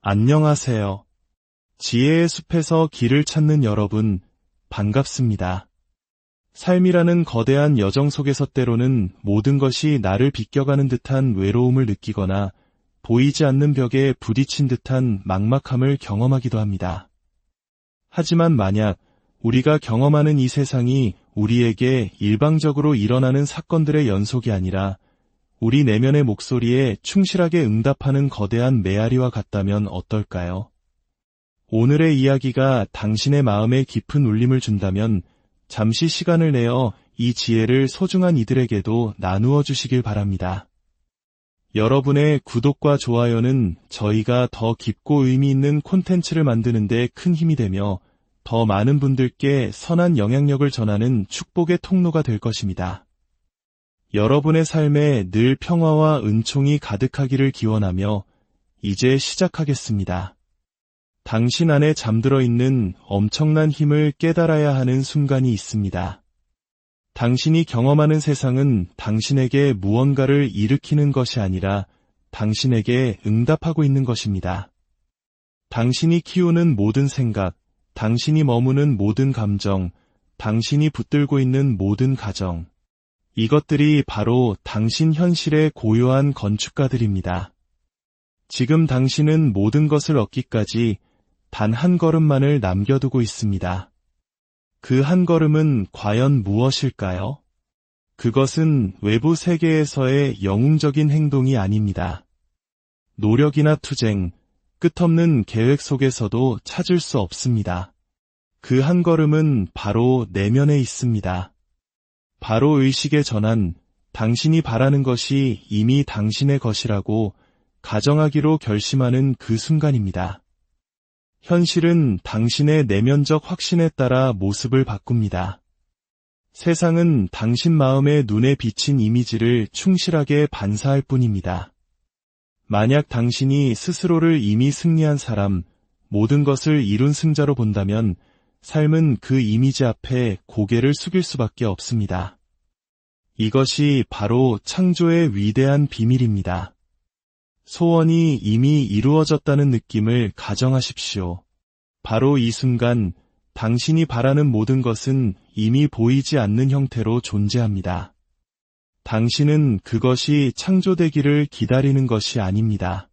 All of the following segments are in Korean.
안녕하세요. 지혜의 숲에서 길을 찾는 여러분, 반갑습니다. 삶이라는 거대한 여정 속에서 때로는 모든 것이 나를 비껴가는 듯한 외로움을 느끼거나 보이지 않는 벽에 부딪힌 듯한 막막함을 경험하기도 합니다. 하지만 만약 우리가 경험하는 이 세상이 우리에게 일방적으로 일어나는 사건들의 연속이 아니라 우리 내면의 목소리에 충실하게 응답하는 거대한 메아리와 같다면 어떨까요? 오늘의 이야기가 당신의 마음에 깊은 울림을 준다면 잠시 시간을 내어 이 지혜를 소중한 이들에게도 나누어 주시길 바랍니다. 여러분의 구독과 좋아요는 저희가 더 깊고 의미 있는 콘텐츠를 만드는 데 큰 힘이 되며 더 많은 분들께 선한 영향력을 전하는 축복의 통로가 될 것입니다. 여러분의 삶에 늘 평화와 은총이 가득하기를 기원하며 이제 시작하겠습니다. 당신 안에 잠들어 있는 엄청난 힘을 깨달아야 하는 순간이 있습니다. 당신이 경험하는 세상은 당신에게 무언가를 일으키는 것이 아니라 당신에게 응답하고 있는 것입니다. 당신이 키우는 모든 생각, 당신이 머무는 모든 감정, 당신이 붙들고 있는 모든 가정, 이것들이 바로 당신 현실의 고요한 건축가들입니다. 지금 당신은 모든 것을 얻기까지 단 한 걸음만을 남겨두고 있습니다. 그 한 걸음은 과연 무엇일까요? 그것은 외부 세계에서의 영웅적인 행동이 아닙니다. 노력이나 투쟁, 끝없는 계획 속에서도 찾을 수 없습니다. 그 한 걸음은 바로 내면에 있습니다. 바로 의식의 전환, 당신이 바라는 것이 이미 당신의 것이라고 가정하기로 결심하는 그 순간입니다. 현실은 당신의 내면적 확신에 따라 모습을 바꿉니다. 세상은 당신 마음의 눈에 비친 이미지를 충실하게 반사할 뿐입니다. 만약 당신이 스스로를 이미 승리한 사람, 모든 것을 이룬 승자로 본다면 삶은 그 이미지 앞에 고개를 숙일 수밖에 없습니다. 이것이 바로 창조의 위대한 비밀입니다. 소원이 이미 이루어졌다는 느낌을 가정하십시오. 바로 이 순간 당신이 바라는 모든 것은 이미 보이지 않는 형태로 존재합니다. 당신은 그것이 창조되기를 기다리는 것이 아닙니다.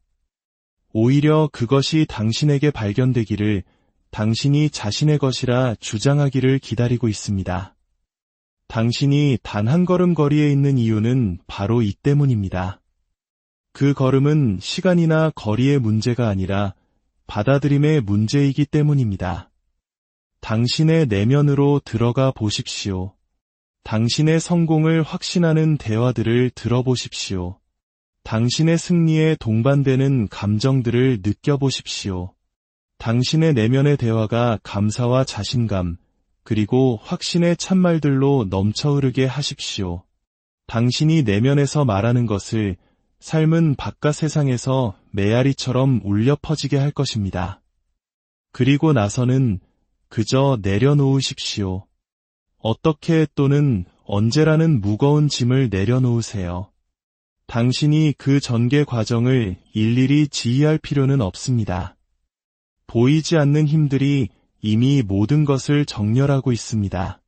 오히려 그것이 당신에게 발견되기를 당신이 자신의 것이라 주장하기를 기다리고 있습니다. 당신이 단 한 걸음 거리에 있는 이유는 바로 이 때문입니다. 그 걸음은 시간이나 거리의 문제가 아니라 받아들임의 문제이기 때문입니다. 당신의 내면으로 들어가 보십시오. 당신의 성공을 확신하는 대화들을 들어보십시오. 당신의 승리에 동반되는 감정들을 느껴보십시오. 당신의 내면의 대화가 감사와 자신감, 그리고 확신의 참말들로 넘쳐 흐르게 하십시오. 당신이 내면에서 말하는 것을 삶은 바깥 세상에서 메아리처럼 울려 퍼지게 할 것입니다. 그리고 나서는 그저 내려놓으십시오. 어떻게 또는 언제라는 무거운 짐을 내려놓으세요. 당신이 그 전개 과정을 일일이 지휘할 필요는 없습니다. 보이지 않는 힘들이 이미 모든 것을 정렬하고 있습니다.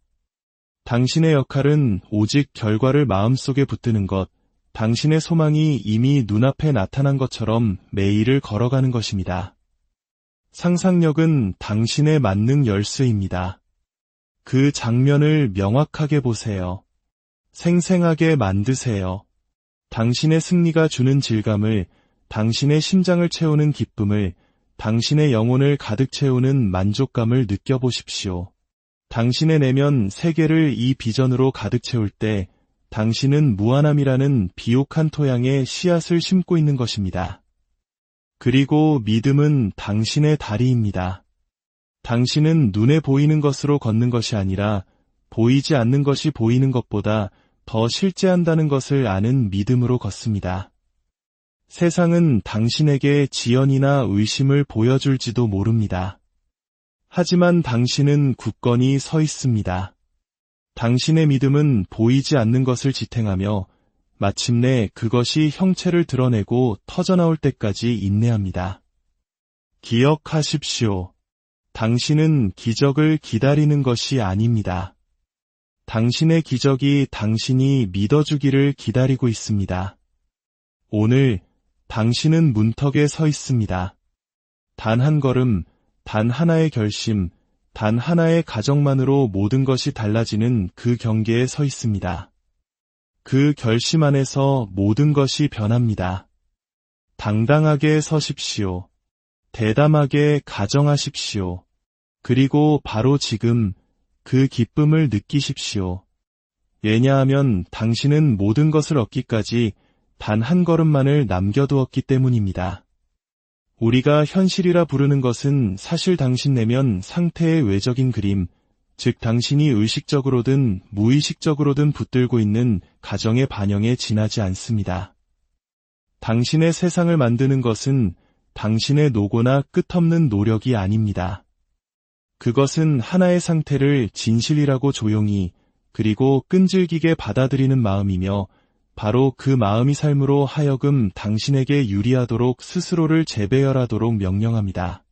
당신의 역할은 오직 결과를 마음속에 붙드는 것, 당신의 소망이 이미 눈앞에 나타난 것처럼 매일을 걸어가는 것입니다. 상상력은 당신의 만능 열쇠입니다. 그 장면을 명확하게 보세요. 생생하게 만드세요. 당신의 승리가 주는 질감을, 당신의 심장을 채우는 기쁨을, 당신의 영혼을 가득 채우는 만족감을 느껴보십시오. 당신의 내면 세계를 이 비전으로 가득 채울 때 당신은 무한함이라는 비옥한 토양에 씨앗을 심고 있는 것입니다. 그리고 믿음은 당신의 다리입니다. 당신은 눈에 보이는 것으로 걷는 것이 아니라 보이지 않는 것이 보이는 것보다 더 실제한다는 것을 아는 믿음으로 걷습니다. 세상은 당신에게 지연이나 의심을 보여줄지도 모릅니다. 하지만 당신은 굳건히 서 있습니다. 당신의 믿음은 보이지 않는 것을 지탱하며 마침내 그것이 형체를 드러내고 터져나올 때까지 인내합니다. 기억하십시오. 당신은 기적을 기다리는 것이 아닙니다. 당신의 기적이 당신이 믿어주기를 기다리고 있습니다. 오늘 당신은 문턱에 서 있습니다. 단 한 걸음, 단 하나의 결심, 단 하나의 가정만으로 모든 것이 달라지는 그 경계에 서 있습니다. 그 결심 안에서 모든 것이 변합니다. 당당하게 서십시오. 대담하게 가정하십시오. 그리고 바로 지금 그 기쁨을 느끼십시오. 왜냐하면 당신은 모든 것을 얻기까지 단 한 걸음만을 남겨두었기 때문입니다. 우리가 현실이라 부르는 것은 사실 당신 내면 상태의 외적인 그림, 즉 당신이 의식적으로든 무의식적으로든 붙들고 있는 가정의 반영에 지나지 않습니다. 당신의 세상을 만드는 것은 당신의 노고나 끝없는 노력이 아닙니다. 그것은 하나의 상태를 진실이라고 조용히 그리고 끈질기게 받아들이는 마음이며 바로 그 마음이 삶으로 하여금 당신에게 유리하도록 스스로를 재배열하도록 명령합니다.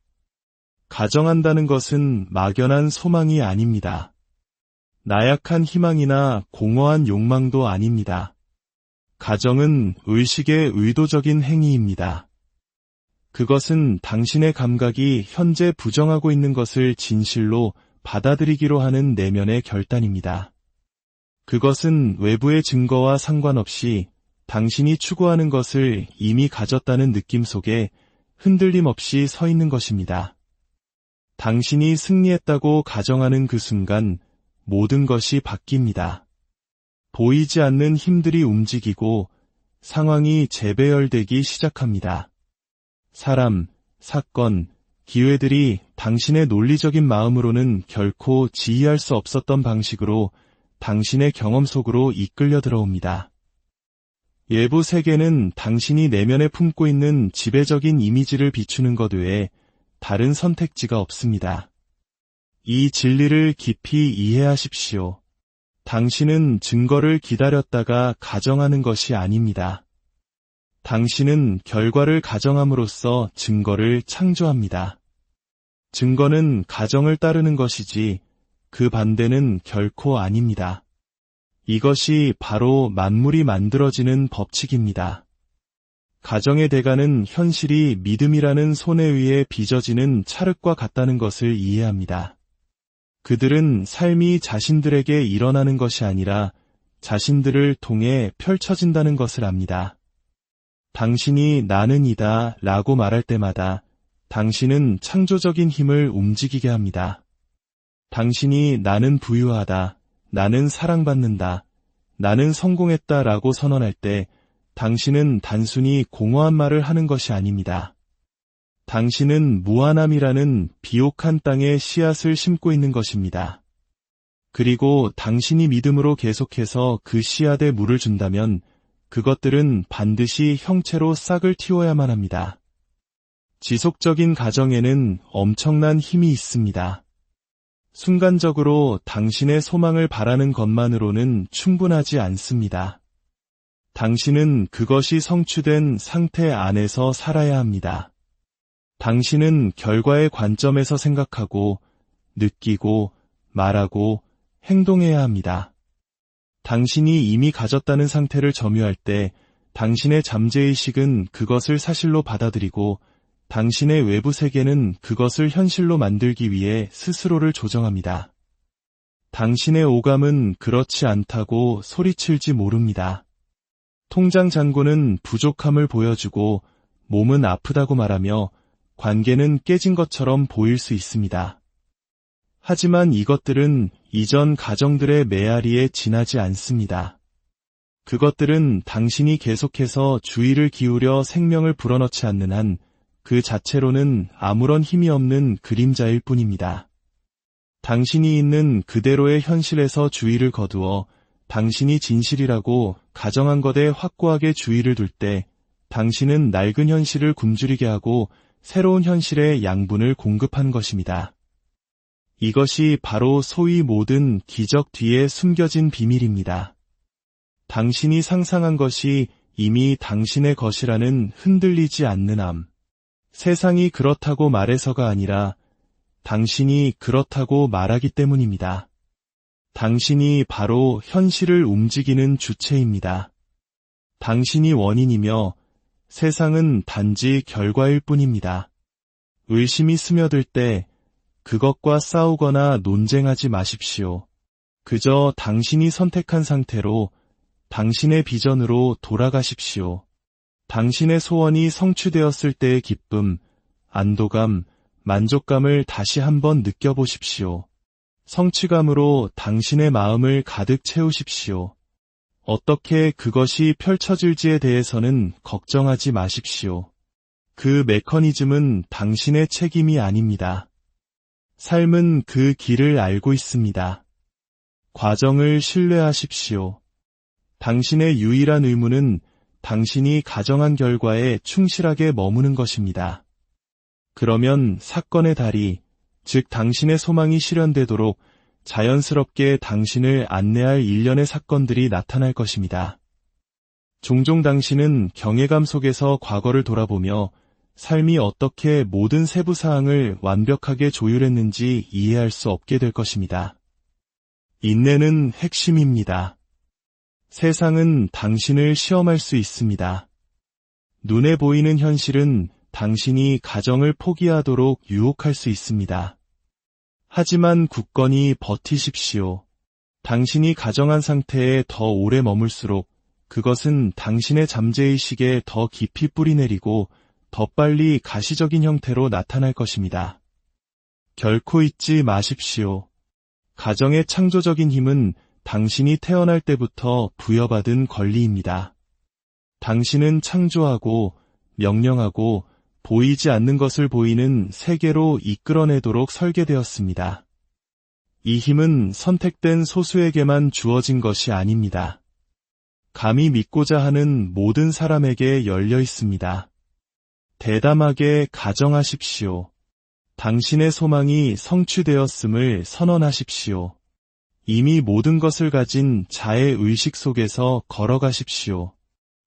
가정한다는 것은 막연한 소망이 아닙니다. 나약한 희망이나 공허한 욕망도 아닙니다. 가정은 의식의 의도적인 행위입니다. 그것은 당신의 감각이 현재 부정하고 있는 것을 진실로 받아들이기로 하는 내면의 결단입니다. 그것은 외부의 증거와 상관없이 당신이 추구하는 것을 이미 가졌다는 느낌 속에 흔들림 없이 서 있는 것입니다. 당신이 승리했다고 가정하는 그 순간 모든 것이 바뀝니다. 보이지 않는 힘들이 움직이고 상황이 재배열되기 시작합니다. 사람, 사건, 기회들이 당신의 논리적인 마음으로는 결코 지휘할 수 없었던 방식으로 당신의 경험 속으로 이끌려 들어옵니다. 외부 세계는 당신이 내면에 품고 있는 지배적인 이미지를 비추는 것 외에 다른 선택지가 없습니다. 이 진리를 깊이 이해하십시오. 당신은 증거를 기다렸다가 가정하는 것이 아닙니다. 당신은 결과를 가정함으로써 증거를 창조합니다. 증거는 가정을 따르는 것이지 그 반대는 결코 아닙니다. 이것이 바로 만물이 만들어지는 법칙입니다. 가정의 대가는 현실이 믿음이라는 손에 의해 빚어지는 찰흙과 같다는 것을 이해합니다. 그들은 삶이 자신들에게 일어나는 것이 아니라 자신들을 통해 펼쳐진다는 것을 압니다. 당신이 나는 이다 라고 말할 때마다 당신은 창조적인 힘을 움직이게 합니다. 당신이 나는 부유하다, 나는 사랑받는다, 나는 성공했다 라고 선언할 때 당신은 단순히 공허한 말을 하는 것이 아닙니다. 당신은 무한함이라는 비옥한 땅에 씨앗을 심고 있는 것입니다. 그리고 당신이 믿음으로 계속해서 그 씨앗에 물을 준다면 그것들은 반드시 형체로 싹을 틔워야만 합니다. 지속적인 가정에는 엄청난 힘이 있습니다. 순간적으로 당신의 소망을 바라는 것만으로는 충분하지 않습니다. 당신은 그것이 성취된 상태 안에서 살아야 합니다. 당신은 결과의 관점에서 생각하고, 느끼고, 말하고, 행동해야 합니다. 당신이 이미 가졌다는 상태를 점유할 때 당신의 잠재의식은 그것을 사실로 받아들이고 당신의 외부 세계는 그것을 현실로 만들기 위해 스스로를 조정합니다. 당신의 오감은 그렇지 않다고 소리칠지 모릅니다. 통장 잔고는 부족함을 보여주고 몸은 아프다고 말하며 관계는 깨진 것처럼 보일 수 있습니다. 하지만 이것들은 이전 가정들의 메아리에 지나지 않습니다. 그것들은 당신이 계속해서 주의를 기울여 생명을 불어넣지 않는 한 그 자체로는 아무런 힘이 없는 그림자일 뿐입니다. 당신이 있는 그대로의 현실에서 주의를 거두어 당신이 진실이라고 가정한 것에 확고하게 주의를 둘 때 당신은 낡은 현실을 굶주리게 하고 새로운 현실의 양분을 공급한 것입니다. 이것이 바로 소위 모든 기적 뒤에 숨겨진 비밀입니다. 당신이 상상한 것이 이미 당신의 것이라는 흔들리지 않는 암. 세상이 그렇다고 말해서가 아니라 당신이 그렇다고 말하기 때문입니다. 당신이 바로 현실을 움직이는 주체입니다. 당신이 원인이며 세상은 단지 결과일 뿐입니다. 의심이 스며들 때 그것과 싸우거나 논쟁하지 마십시오. 그저 당신이 선택한 상태로 당신의 비전으로 돌아가십시오. 당신의 소원이 성취되었을 때의 기쁨, 안도감, 만족감을 다시 한번 느껴보십시오. 성취감으로 당신의 마음을 가득 채우십시오. 어떻게 그것이 펼쳐질지에 대해서는 걱정하지 마십시오. 그 메커니즘은 당신의 책임이 아닙니다. 삶은 그 길을 알고 있습니다. 과정을 신뢰하십시오. 당신의 유일한 의무는 당신이 가정한 결과에 충실하게 머무는 것입니다. 그러면 사건의 다리, 즉 당신의 소망이 실현되도록 자연스럽게 당신을 안내할 일련의 사건들이 나타날 것입니다. 종종 당신은 경외감 속에서 과거를 돌아보며 삶이 어떻게 모든 세부 사항을 완벽하게 조율했는지 이해할 수 없게 될 것입니다. 인내는 핵심입니다. 세상은 당신을 시험할 수 있습니다. 눈에 보이는 현실은 당신이 가정을 포기하도록 유혹할 수 있습니다. 하지만 굳건히 버티십시오. 당신이 가정한 상태에 더 오래 머물수록 그것은 당신의 잠재의식에 더 깊이 뿌리내리고 더 빨리 가시적인 형태로 나타날 것입니다. 결코 잊지 마십시오. 가정의 창조적인 힘은 당신이 태어날 때부터 부여받은 권리입니다. 당신은 창조하고 명령하고 보이지 않는 것을 보이는 세계로 이끌어내도록 설계되었습니다. 이 힘은 선택된 소수에게만 주어진 것이 아닙니다. 감히 믿고자 하는 모든 사람에게 열려 있습니다. 대담하게 가정하십시오. 당신의 소망이 성취되었음을 선언하십시오. 이미 모든 것을 가진 자의 의식 속에서 걸어가십시오.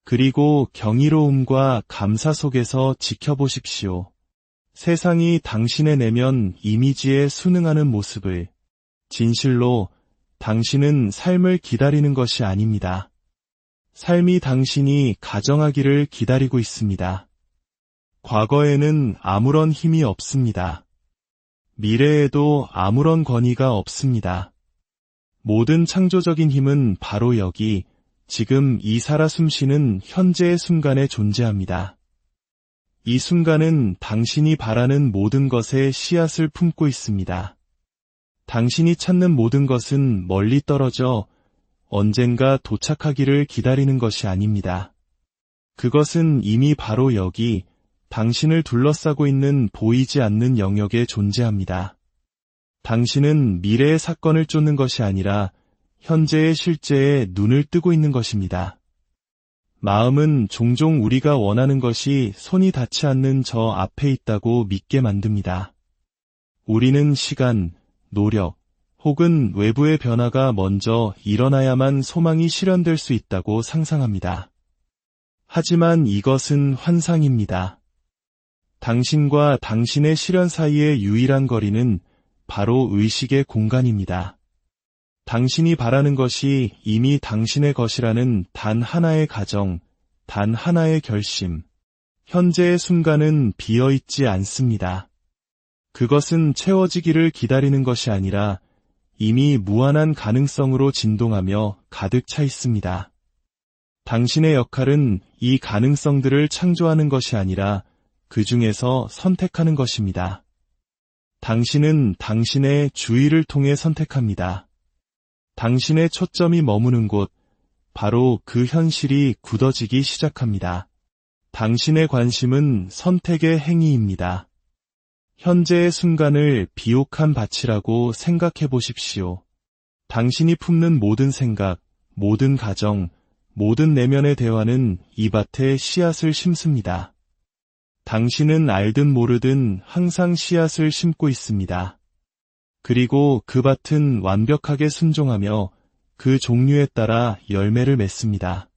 그리고 경이로움과 감사 속에서 지켜보십시오. 세상이 당신의 내면 이미지에 순응하는 모습을. 진실로 당신은 삶을 기다리는 것이 아닙니다. 삶이 당신이 가정하기를 기다리고 있습니다. 과거에는 아무런 힘이 없습니다. 미래에도 아무런 권위가 없습니다. 모든 창조적인 힘은 바로 여기, 지금 이 살아 숨쉬는 현재의 순간에 존재합니다. 이 순간은 당신이 바라는 모든 것에 씨앗을 품고 있습니다. 당신이 찾는 모든 것은 멀리 떨어져 언젠가 도착하기를 기다리는 것이 아닙니다. 그것은 이미 바로 여기, 당신을 둘러싸고 있는 보이지 않는 영역에 존재합니다. 당신은 미래의 사건을 쫓는 것이 아니라 현재의 실제에 눈을 뜨고 있는 것입니다. 마음은 종종 우리가 원하는 것이 손이 닿지 않는 저 앞에 있다고 믿게 만듭니다. 우리는 시간, 노력, 혹은 외부의 변화가 먼저 일어나야만 소망이 실현될 수 있다고 상상합니다. 하지만 이것은 환상입니다. 당신과 당신의 실현 사이의 유일한 거리는 바로 의식의 공간입니다. 당신이 바라는 것이 이미 당신의 것이라는 단 하나의 가정, 단 하나의 결심. 현재의 순간은 비어있지 않습니다. 그것은 채워지기를 기다리는 것이 아니라 이미 무한한 가능성으로 진동하며 가득 차 있습니다. 당신의 역할은 이 가능성들을 창조하는 것이 아니라 그 중에서 선택하는 것입니다. 당신은 당신의 주의를 통해 선택합니다. 당신의 초점이 머무는 곳, 바로 그 현실이 굳어지기 시작합니다. 당신의 관심은 선택의 행위입니다. 현재의 순간을 비옥한 밭이라고 생각해 보십시오. 당신이 품는 모든 생각, 모든 가정, 모든 내면의 대화는 이 밭에 씨앗을 심습니다. 당신은 알든 모르든 항상 씨앗을 심고 있습니다. 그리고 그 밭은 완벽하게 순종하며 그 종류에 따라 열매를 맺습니다.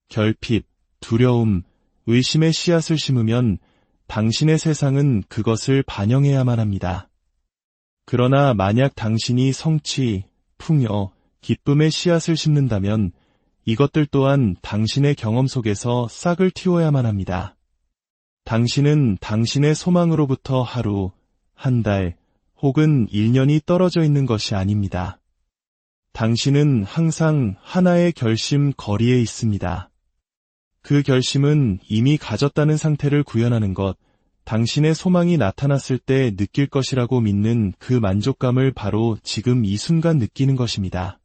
결핍, 두려움, 의심의 씨앗을 심으면 당신의 세상은 그것을 반영해야만 합니다. 그러나 만약 당신이 성취, 풍요, 기쁨의 씨앗을 심는다면 이것들 또한 당신의 경험 속에서 싹을 틔워야만 합니다. 당신은 당신의 소망으로부터 하루, 한 달, 혹은 1년이 떨어져 있는 것이 아닙니다. 당신은 항상 하나의 결심 거리에 있습니다. 그 결심은 이미 가졌다는 상태를 구현하는 것, 당신의 소망이 나타났을 때 느낄 것이라고 믿는 그 만족감을 바로 지금 이 순간 느끼는 것입니다.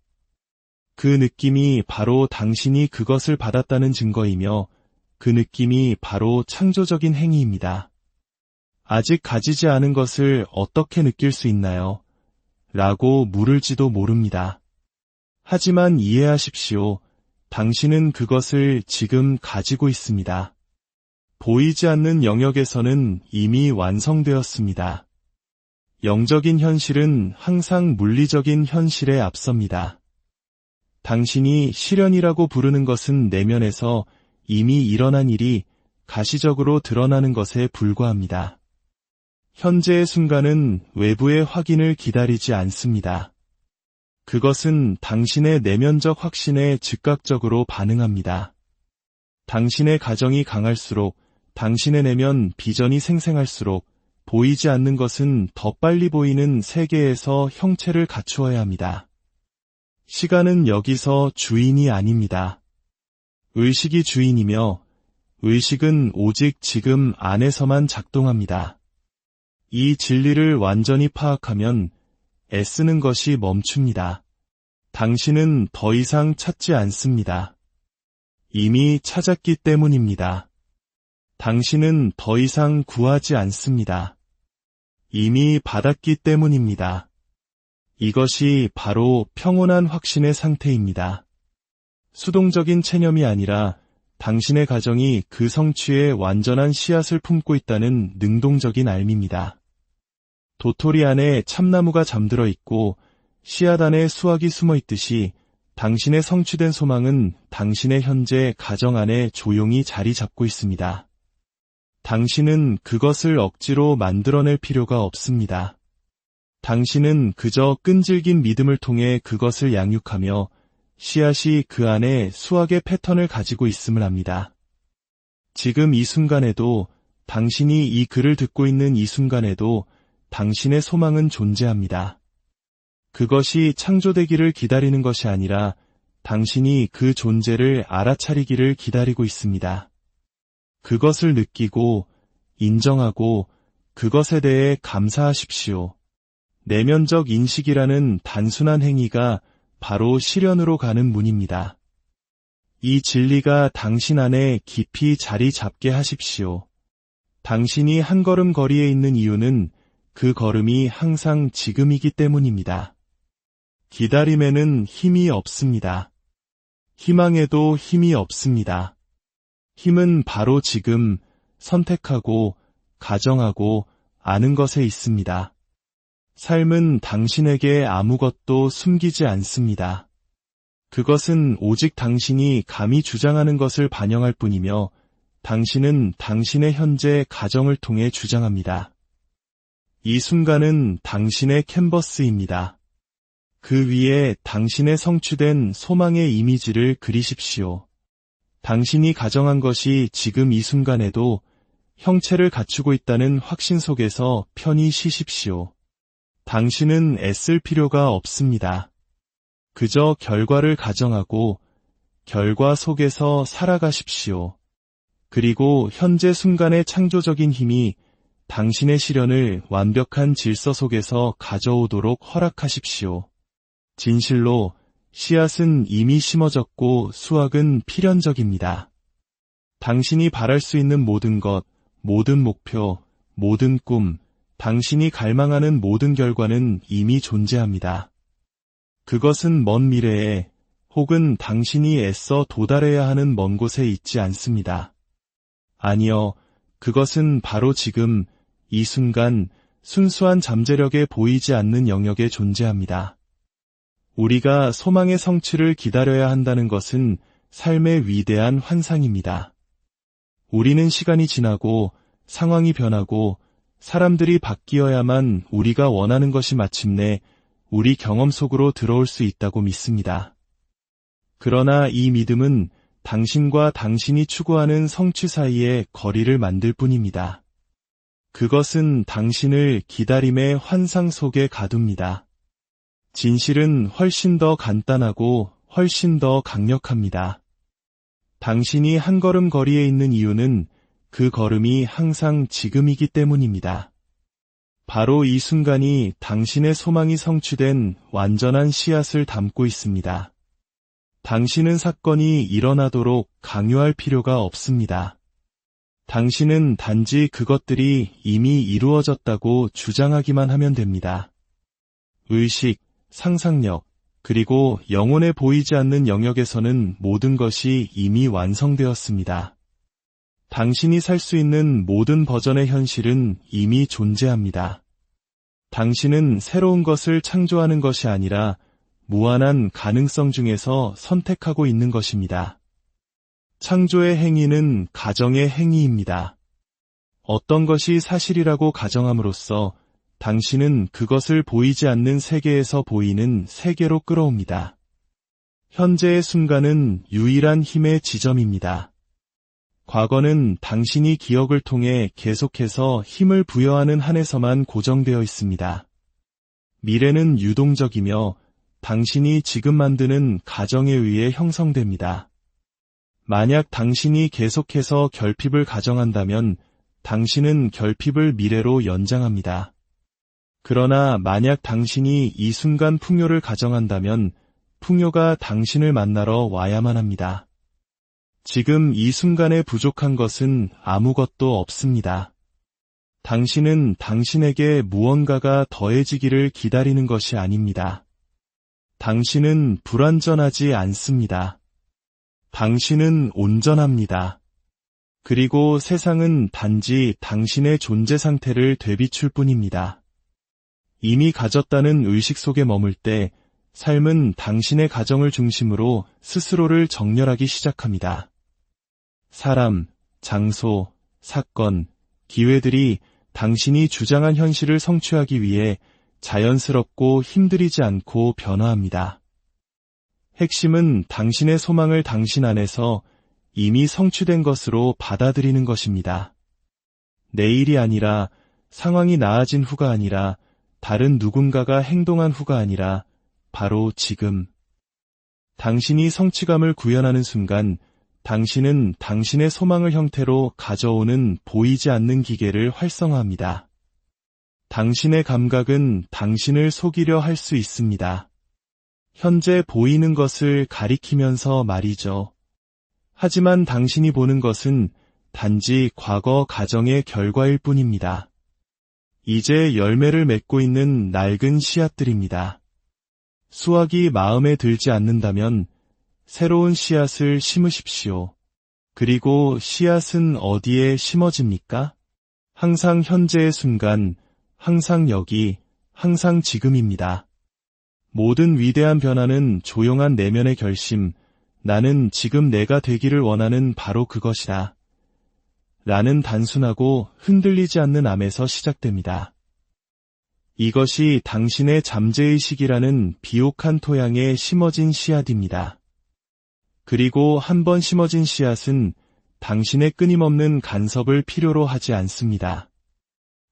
그 느낌이 바로 당신이 그것을 받았다는 증거이며 그 느낌이 바로 창조적인 행위입니다. 아직 가지지 않은 것을 어떻게 느낄 수 있나요? 라고 물을지도 모릅니다. 하지만 이해하십시오. 당신은 그것을 지금 가지고 있습니다. 보이지 않는 영역에서는 이미 완성되었습니다. 영적인 현실은 항상 물리적인 현실에 앞섭니다. 당신이 실현이라고 부르는 것은 내면에서 이미 일어난 일이 가시적으로 드러나는 것에 불과합니다. 현재의 순간은 외부의 확인을 기다리지 않습니다. 그것은 당신의 내면적 확신에 즉각적으로 반응합니다. 당신의 가정이 강할수록, 당신의 내면 비전이 생생할수록 보이지 않는 것은 더 빨리 보이는 세계에서 형체를 갖추어야 합니다. 시간은 여기서 주인이 아닙니다. 의식이 주인이며 의식은 오직 지금 안에서만 작동합니다. 이 진리를 완전히 파악하면 애쓰는 것이 멈춥니다. 당신은 더 이상 찾지 않습니다. 이미 찾았기 때문입니다. 당신은 더 이상 구하지 않습니다. 이미 받았기 때문입니다. 이것이 바로 평온한 확신의 상태입니다. 수동적인 체념이 아니라 당신의 가정이 그 성취의 완전한 씨앗을 품고 있다는 능동적인 알미입니다. 도토리 안에 참나무가 잠들어 있고 씨앗 안에 수확이 숨어 있듯이 당신의 성취된 소망은 당신의 현재 가정 안에 조용히 자리 잡고 있습니다. 당신은 그것을 억지로 만들어낼 필요가 없습니다. 당신은 그저 끈질긴 믿음을 통해 그것을 양육하며 씨앗이 그 안에 수확의 패턴을 가지고 있음을 압니다. 지금 이 순간에도, 당신이 이 글을 듣고 있는 이 순간에도 당신의 소망은 존재합니다. 그것이 창조되기를 기다리는 것이 아니라 당신이 그 존재를 알아차리기를 기다리고 있습니다. 그것을 느끼고 인정하고 그것에 대해 감사하십시오. 내면적 인식이라는 단순한 행위가 바로 실현으로 가는 문입니다. 이 진리가 당신 안에 깊이 자리 잡게 하십시오. 당신이 한 걸음 거리에 있는 이유는 그 걸음이 항상 지금이기 때문입니다. 기다림에는 힘이 없습니다. 희망에도 힘이 없습니다. 힘은 바로 지금 선택하고 가정하고 아는 것에 있습니다. 삶은 당신에게 아무것도 숨기지 않습니다. 그것은 오직 당신이 감히 주장하는 것을 반영할 뿐이며 당신은 당신의 현재 가정을 통해 주장합니다. 이 순간은 당신의 캔버스입니다. 그 위에 당신의 성취된 소망의 이미지를 그리십시오. 당신이 가정한 것이 지금 이 순간에도 형체를 갖추고 있다는 확신 속에서 편히 쉬십시오. 당신은 애쓸 필요가 없습니다. 그저 결과를 가정하고 결과 속에서 살아가십시오. 그리고 현재 순간의 창조적인 힘이 당신의 실현을 완벽한 질서 속에서 가져오도록 허락하십시오. 진실로 씨앗은 이미 심어졌고 수확은 필연적입니다. 당신이 바랄 수 있는 모든 것, 모든 목표, 모든 꿈, 당신이 갈망하는 모든 결과는 이미 존재합니다. 그것은 먼 미래에 혹은 당신이 애써 도달해야 하는 먼 곳에 있지 않습니다. 아니요, 그것은 바로 지금, 이 순간, 순수한 잠재력에 보이지 않는 영역에 존재합니다. 우리가 소망의 성취를 기다려야 한다는 것은 삶의 위대한 환상입니다. 우리는 시간이 지나고 상황이 변하고 사람들이 바뀌어야만 우리가 원하는 것이 마침내 우리 경험 속으로 들어올 수 있다고 믿습니다. 그러나 이 믿음은 당신과 당신이 추구하는 성취 사이에 거리를 만들 뿐입니다. 그것은 당신을 기다림의 환상 속에 가둡니다. 진실은 훨씬 더 간단하고 훨씬 더 강력합니다. 당신이 한 걸음 거리에 있는 이유는 그 걸음이 항상 지금이기 때문입니다. 바로 이 순간이 당신의 소망이 성취된 완전한 씨앗을 담고 있습니다. 당신은 사건이 일어나도록 강요할 필요가 없습니다. 당신은 단지 그것들이 이미 이루어졌다고 주장하기만 하면 됩니다. 의식, 상상력, 그리고 영혼에 보이지 않는 영역에서는 모든 것이 이미 완성되었습니다. 당신이 살 수 있는 모든 버전의 현실은 이미 존재합니다. 당신은 새로운 것을 창조하는 것이 아니라 무한한 가능성 중에서 선택하고 있는 것입니다. 창조의 행위는 가정의 행위입니다. 어떤 것이 사실이라고 가정함으로써 당신은 그것을 보이지 않는 세계에서 보이는 세계로 끌어옵니다. 현재의 순간은 유일한 힘의 지점입니다. 과거는 당신이 기억을 통해 계속해서 힘을 부여하는 한에서만 고정되어 있습니다. 미래는 유동적이며 당신이 지금 만드는 가정에 의해 형성됩니다. 만약 당신이 계속해서 결핍을 가정한다면 당신은 결핍을 미래로 연장합니다. 그러나 만약 당신이 이 순간 풍요를 가정한다면 풍요가 당신을 만나러 와야만 합니다. 지금 이 순간에 부족한 것은 아무것도 없습니다. 당신은 당신에게 무언가가 더해지기를 기다리는 것이 아닙니다. 당신은 불완전하지 않습니다. 당신은 온전합니다. 그리고 세상은 단지 당신의 존재 상태를 되비출 뿐입니다. 이미 가졌다는 의식 속에 머물 때 삶은 당신의 가정을 중심으로 스스로를 정렬하기 시작합니다. 사람, 장소, 사건, 기회들이 당신이 주장한 현실을 성취하기 위해 자연스럽고 힘들이지 않고 변화합니다. 핵심은 당신의 소망을 당신 안에서 이미 성취된 것으로 받아들이는 것입니다. 내일이 아니라, 상황이 나아진 후가 아니라, 다른 누군가가 행동한 후가 아니라 바로 지금. 당신이 성취감을 구현하는 순간 당신은 당신의 소망을 형태로 가져오는 보이지 않는 기계를 활성화합니다. 당신의 감각은 당신을 속이려 할 수 있습니다. 현재 보이는 것을 가리키면서 말이죠. 하지만 당신이 보는 것은 단지 과거 가정의 결과일 뿐입니다. 이제 열매를 맺고 있는 낡은 씨앗들입니다. 수확이 마음에 들지 않는다면 새로운 씨앗을 심으십시오. 그리고 씨앗은 어디에 심어집니까? 항상 현재의 순간, 항상 여기, 항상 지금입니다. 모든 위대한 변화는 조용한 내면의 결심, 나는 지금 내가 되기를 원하는 바로 그것이다. 라는 단순하고 흔들리지 않는 암에서 시작됩니다. 이것이 당신의 잠재의식이라는 비옥한 토양에 심어진 씨앗입니다. 그리고 한 번 심어진 씨앗은 당신의 끊임없는 간섭을 필요로 하지 않습니다.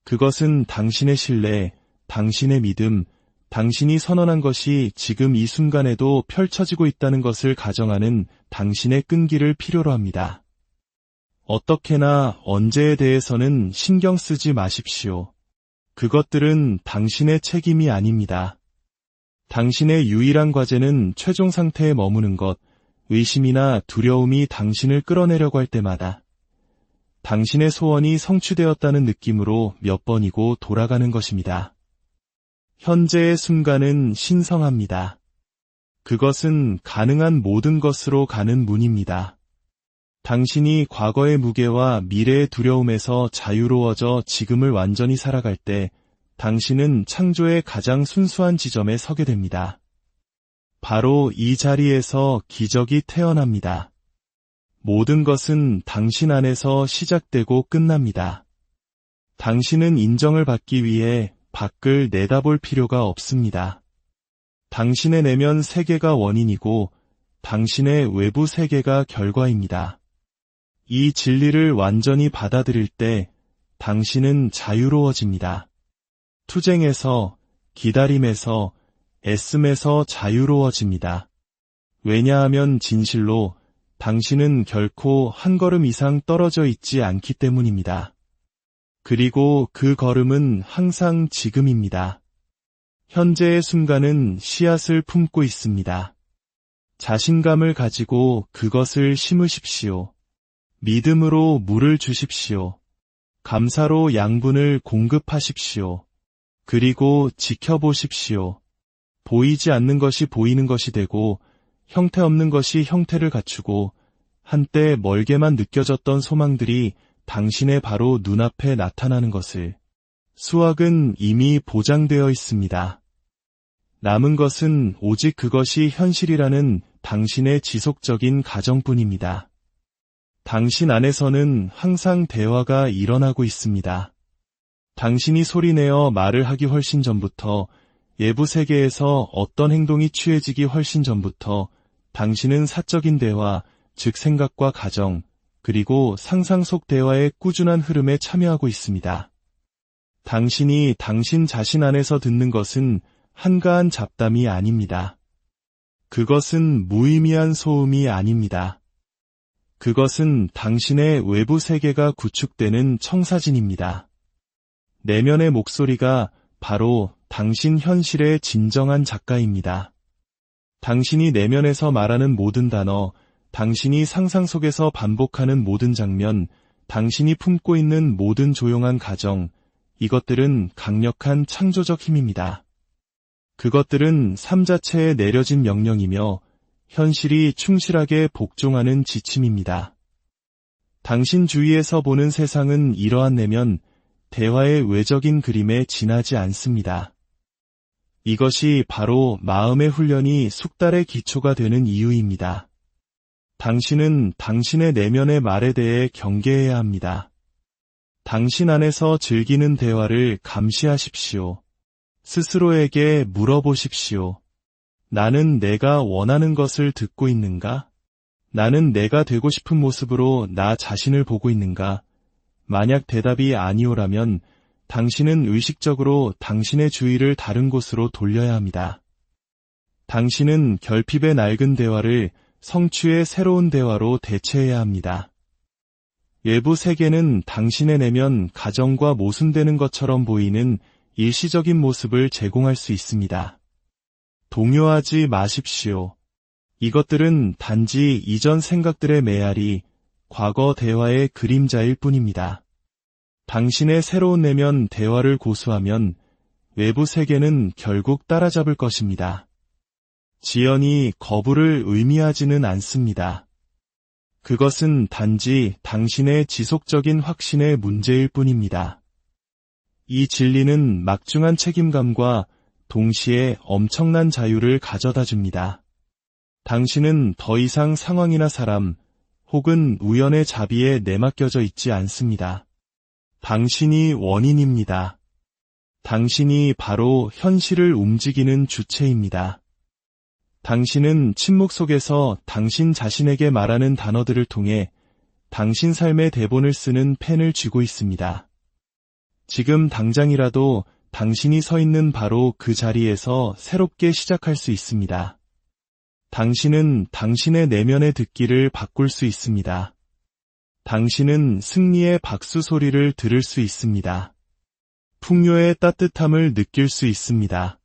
그것은 당신의 신뢰, 당신의 믿음, 당신이 선언한 것이 지금 이 순간에도 펼쳐지고 있다는 것을 가정하는 당신의 끈기를 필요로 합니다. 어떻게나 언제에 대해서는 신경 쓰지 마십시오. 그것들은 당신의 책임이 아닙니다. 당신의 유일한 과제는 최종 상태에 머무는 것, 의심이나 두려움이 당신을 끌어내려고 할 때마다 당신의 소원이 성취되었다는 느낌으로 몇 번이고 돌아가는 것입니다. 현재의 순간은 신성합니다. 그것은 가능한 모든 것으로 가는 문입니다. 당신이 과거의 무게와 미래의 두려움에서 자유로워져 지금을 완전히 살아갈 때 당신은 창조의 가장 순수한 지점에 서게 됩니다. 바로 이 자리에서 기적이 태어납니다. 모든 것은 당신 안에서 시작되고 끝납니다. 당신은 인정을 받기 위해 밖을 내다볼 필요가 없습니다. 당신의 내면 세계가 원인이고 당신의 외부 세계가 결과입니다. 이 진리를 완전히 받아들일 때 당신은 자유로워집니다. 투쟁에서, 기다림에서, 애씀에서 자유로워집니다. 왜냐하면 진실로 당신은 결코 한 걸음 이상 떨어져 있지 않기 때문입니다. 그리고 그 걸음은 항상 지금입니다. 현재의 순간은 씨앗을 품고 있습니다. 자신감을 가지고 그것을 심으십시오. 믿음으로 물을 주십시오. 감사로 양분을 공급하십시오. 그리고 지켜보십시오. 보이지 않는 것이 보이는 것이 되고 형태없는 것이 형태를 갖추고 한때 멀게만 느껴졌던 소망들이 당신의 바로 눈앞에 나타나는 것을. 수확은 이미 보장되어 있습니다. 남은 것은 오직 그것이 현실이라는 당신의 지속적인 가정뿐입니다. 당신 안에서는 항상 대화가 일어나고 있습니다. 당신이 소리내어 말을 하기 훨씬 전부터, 예부 세계에서 어떤 행동이 취해지기 훨씬 전부터 당신은 사적인 대화, 즉 생각과 가정, 그리고 상상 속 대화의 꾸준한 흐름에 참여하고 있습니다. 당신이 당신 자신 안에서 듣는 것은 한가한 잡담이 아닙니다. 그것은 무의미한 소음이 아닙니다. 그것은 당신의 외부 세계가 구축되는 청사진입니다. 내면의 목소리가 바로 당신 현실의 진정한 작가입니다. 당신이 내면에서 말하는 모든 단어, 당신이 상상 속에서 반복하는 모든 장면, 당신이 품고 있는 모든 조용한 가정, 이것들은 강력한 창조적 힘입니다. 그것들은 삶 자체에 내려진 명령이며 현실이 충실하게 복종하는 지침입니다. 당신 주위에서 보는 세상은 이러한 내면, 대화의 외적인 그림에 지나지 않습니다. 이것이 바로 마음의 훈련이 숙달의 기초가 되는 이유입니다. 당신은 당신의 내면의 말에 대해 경계해야 합니다. 당신 안에서 즐기는 대화를 감시하십시오. 스스로에게 물어보십시오. 나는 내가 원하는 것을 듣고 있는가? 나는 내가 되고 싶은 모습으로 나 자신을 보고 있는가? 만약 대답이 아니오라면 당신은 의식적으로 당신의 주의를 다른 곳으로 돌려야 합니다. 당신은 결핍의 낡은 대화를 성취의 새로운 대화로 대체해야 합니다. 외부 세계는 당신의 내면 가정과 모순되는 것처럼 보이는 일시적인 모습을 제공할 수 있습니다. 동요하지 마십시오. 이것들은 단지 이전 생각들의 메아리, 과거 대화의 그림자일 뿐입니다. 당신의 새로운 내면 대화를 고수하면 외부 세계는 결국 따라잡을 것입니다. 지연이 거부를 의미하지는 않습니다. 그것은 단지 당신의 지속적인 확신의 문제일 뿐입니다. 이 진리는 막중한 책임감과 동시에 엄청난 자유를 가져다 줍니다. 당신은 더 이상 상황이나 사람 혹은 우연의 자비에 내맡겨져 있지 않습니다. 당신이 원인입니다. 당신이 바로 현실을 움직이는 주체입니다. 당신은 침묵 속에서 당신 자신에게 말하는 단어들을 통해 당신 삶의 대본을 쓰는 펜을 쥐고 있습니다. 지금 당장이라도 당신이 서 있는 바로 그 자리에서 새롭게 시작할 수 있습니다. 당신은 당신의 내면의 듣기를 바꿀 수 있습니다. 당신은 승리의 박수 소리를 들을 수 있습니다. 풍요의 따뜻함을 느낄 수 있습니다.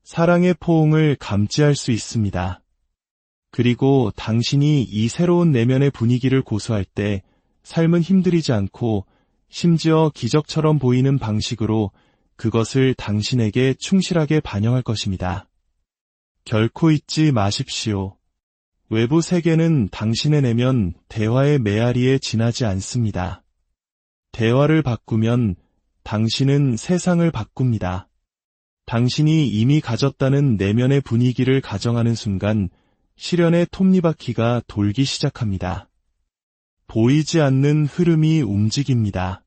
사랑의 포옹을 감지할 수 있습니다. 그리고 당신이 이 새로운 내면의 분위기를 고수할 때 삶은 힘들이지 않고 심지어 기적처럼 보이는 방식으로 그것을 당신에게 충실하게 반영할 것입니다. 결코 잊지 마십시오. 외부 세계는 당신의 내면 대화의 메아리에 지나지 않습니다. 대화를 바꾸면 당신은 세상을 바꿉니다. 당신이 이미 가졌다는 내면의 분위기를 가정하는 순간 시련의 톱니바퀴가 돌기 시작합니다. 보이지 않는 흐름이 움직입니다.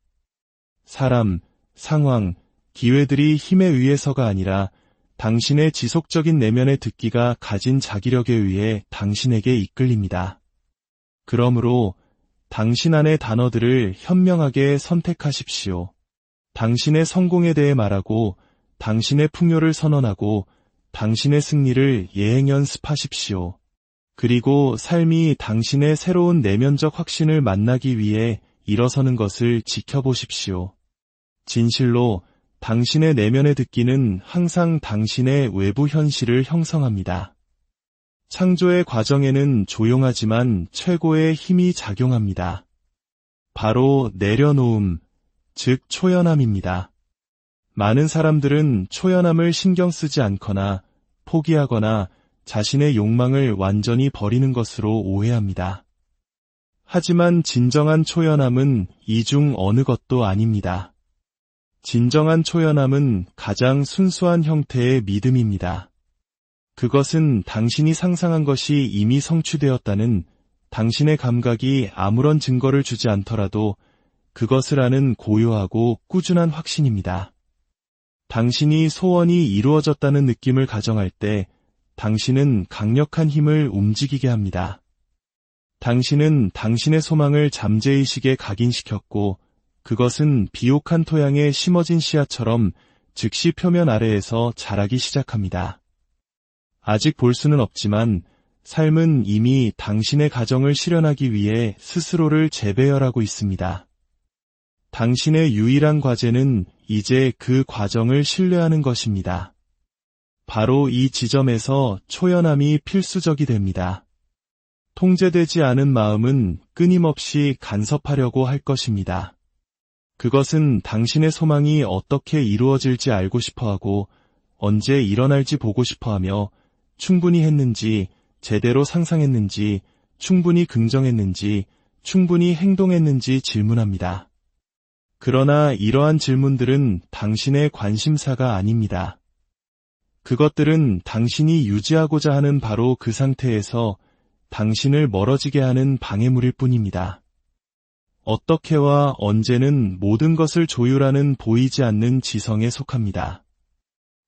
사람, 상황, 기회들이 힘에 의해서가 아니라 당신의 지속적인 내면의 듣기가 가진 자기력에 의해 당신에게 이끌립니다. 그러므로 당신 안의 단어들을 현명하게 선택하십시오. 당신의 성공에 대해 말하고 당신의 풍요를 선언하고 당신의 승리를 예행 연습하십시오. 그리고 삶이 당신의 새로운 내면적 확신을 만나기 위해 일어서는 것을 지켜보십시오. 진실로 당신의 내면의 듣기는 항상 당신의 외부 현실을 형성합니다. 창조의 과정에는 조용하지만 최고의 힘이 작용합니다. 바로 내려놓음, 즉 초연함입니다. 많은 사람들은 초연함을 신경 쓰지 않거나 포기하거나 자신의 욕망을 완전히 버리는 것으로 오해합니다. 하지만 진정한 초연함은 이 중 어느 것도 아닙니다. 진정한 초연함은 가장 순수한 형태의 믿음입니다. 그것은 당신이 상상한 것이 이미 성취되었다는 당신의 감각이 아무런 증거를 주지 않더라도 그것을 아는 고요하고 꾸준한 확신입니다. 당신이 소원이 이루어졌다는 느낌을 가정할 때 당신은 강력한 힘을 움직이게 합니다. 당신은 당신의 소망을 잠재의식에 각인시켰고 그것은 비옥한 토양에 심어진 씨앗처럼 즉시 표면 아래에서 자라기 시작합니다. 아직 볼 수는 없지만 삶은 이미 당신의 가정을 실현하기 위해 스스로를 재배열하고 있습니다. 당신의 유일한 과제는 이제 그 과정을 신뢰하는 것입니다. 바로 이 지점에서 초연함이 필수적이 됩니다. 통제되지 않은 마음은 끊임없이 간섭하려고 할 것입니다. 그것은 당신의 소망이 어떻게 이루어질지 알고 싶어하고 언제 일어날지 보고 싶어하며 충분히 했는지, 제대로 상상했는지, 충분히 긍정했는지, 충분히 행동했는지 질문합니다. 그러나 이러한 질문들은 당신의 관심사가 아닙니다. 그것들은 당신이 유지하고자 하는 바로 그 상태에서 당신을 멀어지게 하는 방해물일 뿐입니다. 어떻게와 언제는 모든 것을 조율하는 보이지 않는 지성에 속합니다.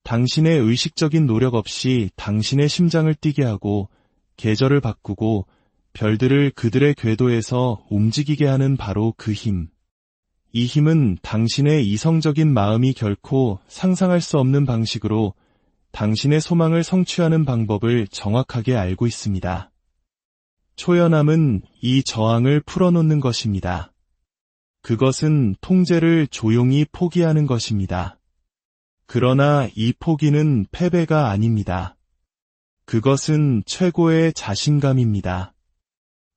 당신의 의식적인 노력 없이 당신의 심장을 뛰게 하고 계절을 바꾸고 별들을 그들의 궤도에서 움직이게 하는 바로 그 힘. 이 힘은 당신의 이성적인 마음이 결코 상상할 수 없는 방식으로 당신의 소망을 성취하는 방법을 정확하게 알고 있습니다. 초연함은 이 저항을 풀어놓는 것입니다. 그것은 통제를 조용히 포기하는 것입니다. 그러나 이 포기는 패배가 아닙니다. 그것은 최고의 자신감입니다.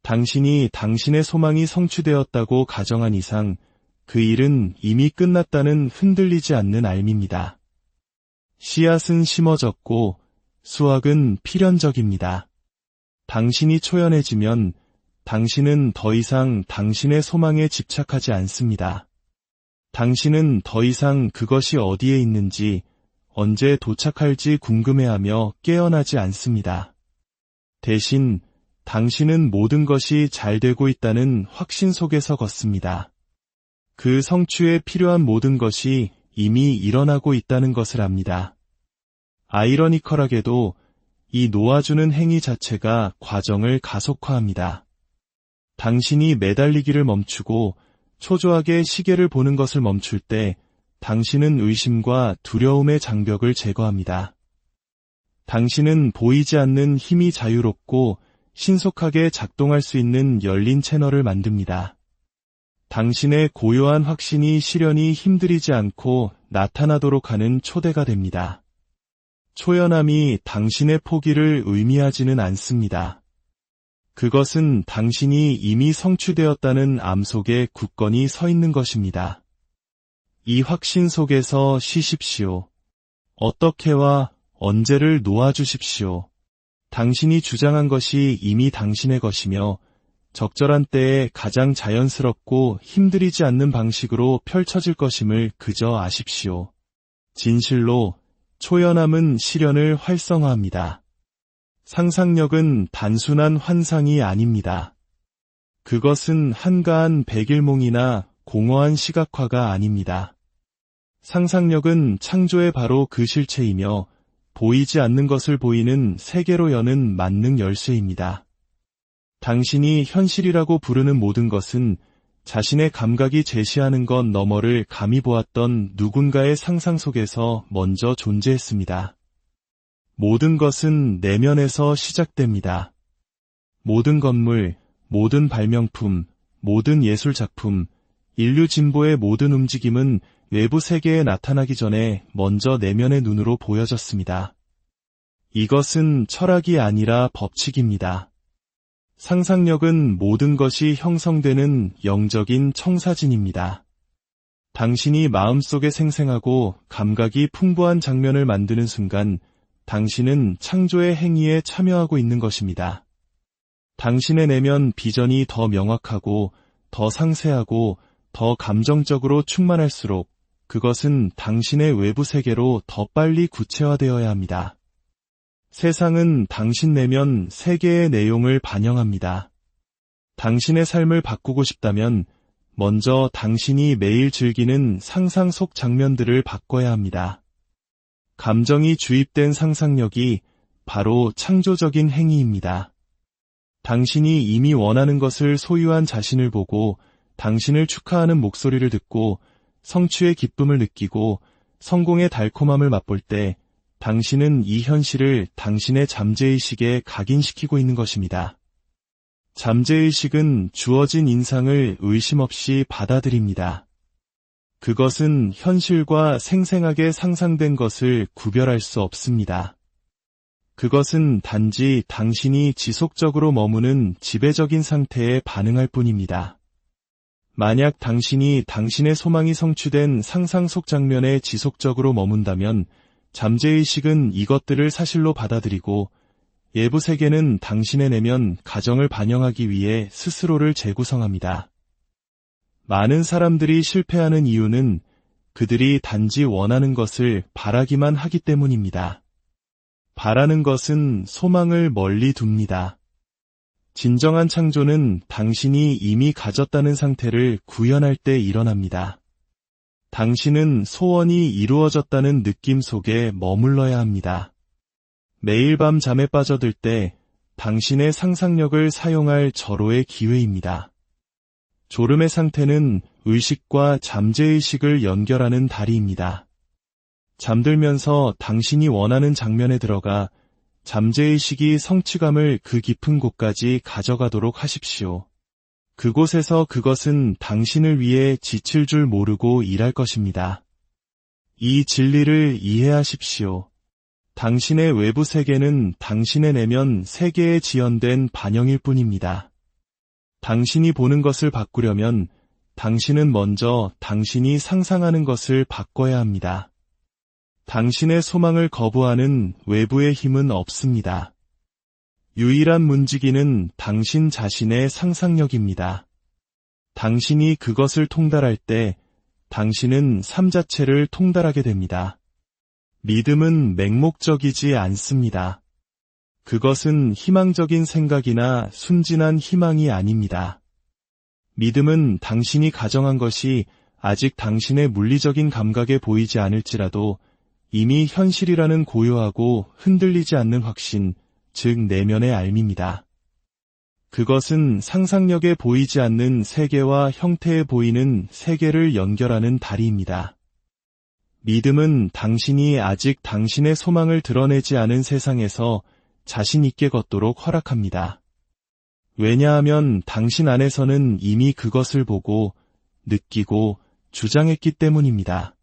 당신이 당신의 소망이 성취되었다고 가정한 이상 그 일은 이미 끝났다는 흔들리지 않는 알미입니다. 씨앗은 심어졌고 수확은 필연적입니다. 당신이 초연해지면 당신은 더 이상 당신의 소망에 집착하지 않습니다. 당신은 더 이상 그것이 어디에 있는지, 언제 도착할지 궁금해하며 깨어나지 않습니다. 대신 당신은 모든 것이 잘 되고 있다는 확신 속에서 걷습니다. 그 성취에 필요한 모든 것이 이미 일어나고 있다는 것을 압니다. 아이러니컬하게도 이 놓아주는 행위 자체가 과정을 가속화합니다. 당신이 매달리기를 멈추고 초조하게 시계를 보는 것을 멈출 때 당신은 의심과 두려움의 장벽을 제거합니다. 당신은 보이지 않는 힘이 자유롭고 신속하게 작동할 수 있는 열린 채널을 만듭니다. 당신의 고요한 확신이 실현이 힘들이지 않고 나타나도록 하는 초대가 됩니다. 초연함이 당신의 포기를 의미하지는 않습니다. 그것은 당신이 이미 성취되었다는 암 속에 굳건히 서 있는 것입니다. 이 확신 속에서 쉬십시오. 어떻게와 언제를 놓아주십시오. 당신이 주장한 것이 이미 당신의 것이며 적절한 때에 가장 자연스럽고 힘들이지 않는 방식으로 펼쳐질 것임을 그저 아십시오. 진실로 초연함은 실현을 활성화합니다. 상상력은 단순한 환상이 아닙니다. 그것은 한가한 백일몽이나 공허한 시각화가 아닙니다. 상상력은 창조의 바로 그 실체이며 보이지 않는 것을 보이는 세계로 여는 만능 열쇠입니다. 당신이 현실이라고 부르는 모든 것은 자신의 감각이 제시하는 것 너머를 감히 보았던 누군가의 상상 속에서 먼저 존재했습니다. 모든 것은 내면에서 시작됩니다. 모든 건물, 모든 발명품, 모든 예술작품, 인류 진보의 모든 움직임은 외부 세계에 나타나기 전에 먼저 내면의 눈으로 보여졌습니다. 이것은 철학이 아니라 법칙입니다. 상상력은 모든 것이 형성되는 영적인 청사진입니다. 당신이 마음속에 생생하고 감각이 풍부한 장면을 만드는 순간 당신은 창조의 행위에 참여하고 있는 것입니다. 당신의 내면 비전이 더 명확하고 더 상세하고 더 감정적으로 충만할수록 그것은 당신의 외부 세계로 더 빨리 구체화되어야 합니다. 세상은 당신 내면 세계의 내용을 반영합니다. 당신의 삶을 바꾸고 싶다면 먼저 당신이 매일 즐기는 상상 속 장면들을 바꿔야 합니다. 감정이 주입된 상상력이 바로 창조적인 행위입니다. 당신이 이미 원하는 것을 소유한 자신을 보고 당신을 축하하는 목소리를 듣고 성취의 기쁨을 느끼고 성공의 달콤함을 맛볼 때 당신은 이 현실을 당신의 잠재의식에 각인시키고 있는 것입니다. 잠재의식은 주어진 인상을 의심 없이 받아들입니다. 그것은 현실과 생생하게 상상된 것을 구별할 수 없습니다. 그것은 단지 당신이 지속적으로 머무는 지배적인 상태에 반응할 뿐입니다. 만약 당신이 당신의 소망이 성취된 상상 속 장면에 지속적으로 머문다면 잠재의식은 이것들을 사실로 받아들이고 예부 세계는 당신의 내면 가정을 반영하기 위해 스스로를 재구성합니다. 많은 사람들이 실패하는 이유는 그들이 단지 원하는 것을 바라기만 하기 때문입니다. 바라는 것은 소망을 멀리 둡니다. 진정한 창조는 당신이 이미 가졌다는 상태를 구현할 때 일어납니다. 당신은 소원이 이루어졌다는 느낌 속에 머물러야 합니다. 매일 밤 잠에 빠져들 때 당신의 상상력을 사용할 절호의 기회입니다. 졸음의 상태는 의식과 잠재의식을 연결하는 다리입니다. 잠들면서 당신이 원하는 장면에 들어가 잠재의식이 성취감을 그 깊은 곳까지 가져가도록 하십시오. 그곳에서 그것은 당신을 위해 지칠 줄 모르고 일할 것입니다. 이 진리를 이해하십시오. 당신의 외부 세계는 당신의 내면 세계에 지연된 반영일 뿐입니다. 당신이 보는 것을 바꾸려면 당신은 먼저 당신이 상상하는 것을 바꿔야 합니다. 당신의 소망을 거부하는 외부의 힘은 없습니다. 유일한 문지기는 당신 자신의 상상력입니다. 당신이 그것을 통달할 때 당신은 삶 자체를 통달하게 됩니다. 믿음은 맹목적이지 않습니다. 그것은 희망적인 생각이나 순진한 희망이 아닙니다. 믿음은 당신이 가정한 것이 아직 당신의 물리적인 감각에 보이지 않을지라도 이미 현실이라는 고요하고 흔들리지 않는 확신, 즉 내면의 알미입니다. 그것은 상상력에 보이지 않는 세계와 형태에 보이는 세계를 연결하는 다리입니다. 믿음은 당신이 아직 당신의 소망을 드러내지 않은 세상에서 자신 있게 걷도록 허락합니다. 왜냐하면 당신 안에서는 이미 그것을 보고, 느끼고, 주장했기 때문입니다.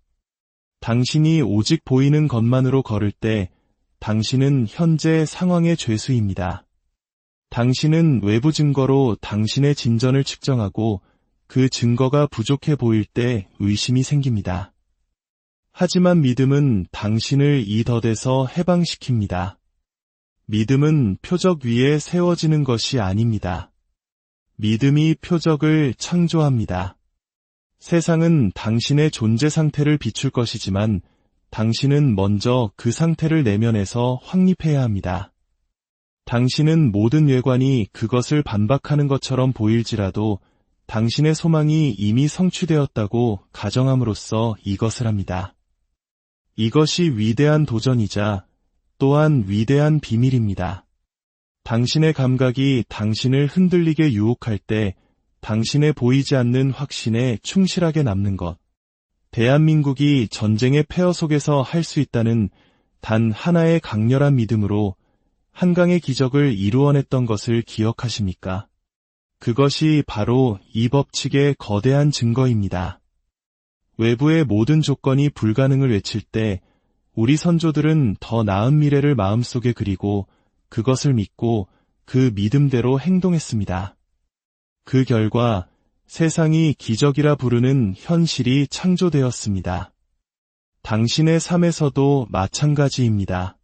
당신이 오직 보이는 것만으로 걸을 때 당신은 현재 상황의 죄수입니다. 당신은 외부 증거로 당신의 진전을 측정하고 그 증거가 부족해 보일 때 의심이 생깁니다. 하지만 믿음은 당신을 이 덫에서 해방시킵니다. 믿음은 표적 위에 세워지는 것이 아닙니다. 믿음이 표적을 창조합니다. 세상은 당신의 존재 상태를 비출 것이지만 당신은 먼저 그 상태를 내면에서 확립해야 합니다. 당신은 모든 외관이 그것을 반박하는 것처럼 보일지라도 당신의 소망이 이미 성취되었다고 가정함으로써 이것을 합니다. 이것이 위대한 도전이자 또한 위대한 비밀입니다. 당신의 감각이 당신을 흔들리게 유혹할 때 당신의 보이지 않는 확신에 충실하게 남는 것. 대한민국이 전쟁의 폐허 속에서 할 수 있다는 단 하나의 강렬한 믿음으로 한강의 기적을 이루어냈던 것을 기억하십니까? 그것이 바로 이 법칙의 거대한 증거입니다. 외부의 모든 조건이 불가능을 외칠 때 우리 선조들은 더 나은 미래를 마음속에 그리고 그것을 믿고 그 믿음대로 행동했습니다. 그 결과 세상이 기적이라 부르는 현실이 창조되었습니다. 당신의 삶에서도 마찬가지입니다.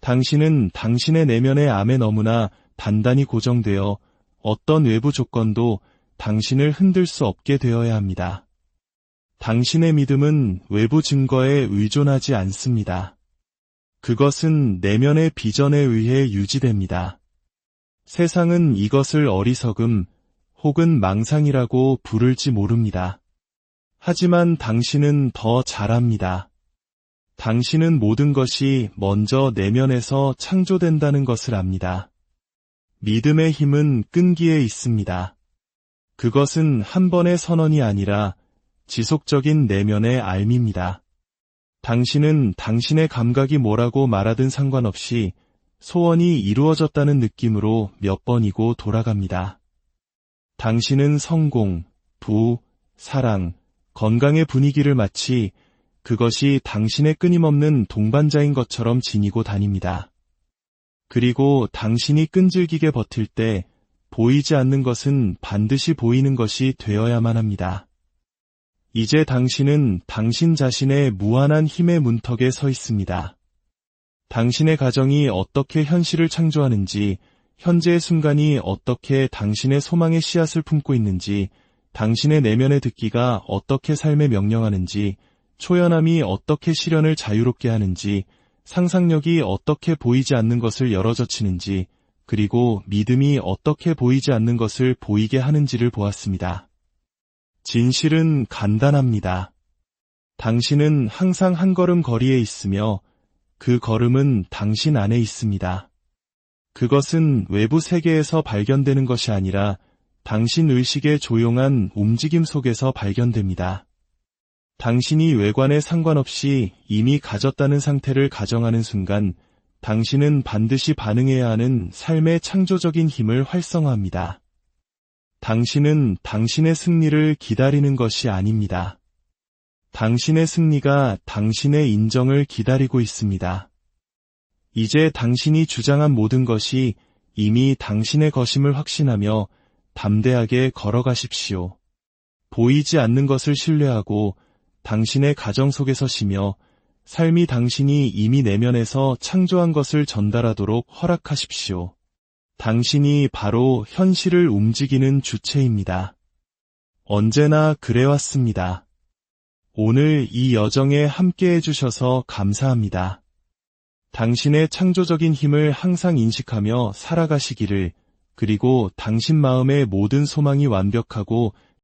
당신은 당신의 내면의 암에 너무나 단단히 고정되어 어떤 외부 조건도 당신을 흔들 수 없게 되어야 합니다. 당신의 믿음은 외부 증거에 의존하지 않습니다. 그것은 내면의 비전에 의해 유지됩니다. 세상은 이것을 어리석음 혹은 망상이라고 부를지 모릅니다. 하지만 당신은 더 잘합니다. 당신은 모든 것이 먼저 내면에서 창조된다는 것을 압니다. 믿음의 힘은 끈기에 있습니다. 그것은 한 번의 선언이 아니라 지속적인 내면의 알미입니다. 당신은 당신의 감각이 뭐라고 말하든 상관없이 소원이 이루어졌다는 느낌으로 몇 번이고 돌아갑니다. 당신은 성공, 부, 사랑, 건강의 분위기를 마치 그것이 당신의 끊임없는 동반자인 것처럼 지니고 다닙니다. 그리고 당신이 끈질기게 버틸 때 보이지 않는 것은 반드시 보이는 것이 되어야만 합니다. 이제 당신은 당신 자신의 무한한 힘의 문턱에 서 있습니다. 당신의 가정이 어떻게 현실을 창조하는지, 현재의 순간이 어떻게 당신의 소망의 씨앗을 품고 있는지, 당신의 내면의 듣기가 어떻게 삶에 명령하는지, 초연함이 어떻게 시련을 자유롭게 하는지, 상상력이 어떻게 보이지 않는 것을 열어젖히는지, 그리고 믿음이 어떻게 보이지 않는 것을 보이게 하는지를 보았습니다. 진실은 간단합니다. 당신은 항상 한 걸음 거리에 있으며 그 걸음은 당신 안에 있습니다. 그것은 외부 세계에서 발견되는 것이 아니라 당신 의식의 조용한 움직임 속에서 발견됩니다. 당신이 외관에 상관없이 이미 가졌다는 상태를 가정하는 순간 당신은 반드시 반응해야 하는 삶의 창조적인 힘을 활성화합니다. 당신은 당신의 승리를 기다리는 것이 아닙니다. 당신의 승리가 당신의 인정을 기다리고 있습니다. 이제 당신이 주장한 모든 것이 이미 당신의 것임을 확신하며 담대하게 걸어가십시오. 보이지 않는 것을 신뢰하고 당신의 가정 속에서 쉬며 삶이 당신이 이미 내면에서 창조한 것을 전달하도록 허락하십시오. 당신이 바로 현실을 움직이는 주체입니다. 언제나 그래왔습니다. 오늘 이 여정에 함께해 주셔서 감사합니다. 당신의 창조적인 힘을 항상 인식하며 살아가시기를, 그리고 당신 마음의 모든 소망이 완벽하고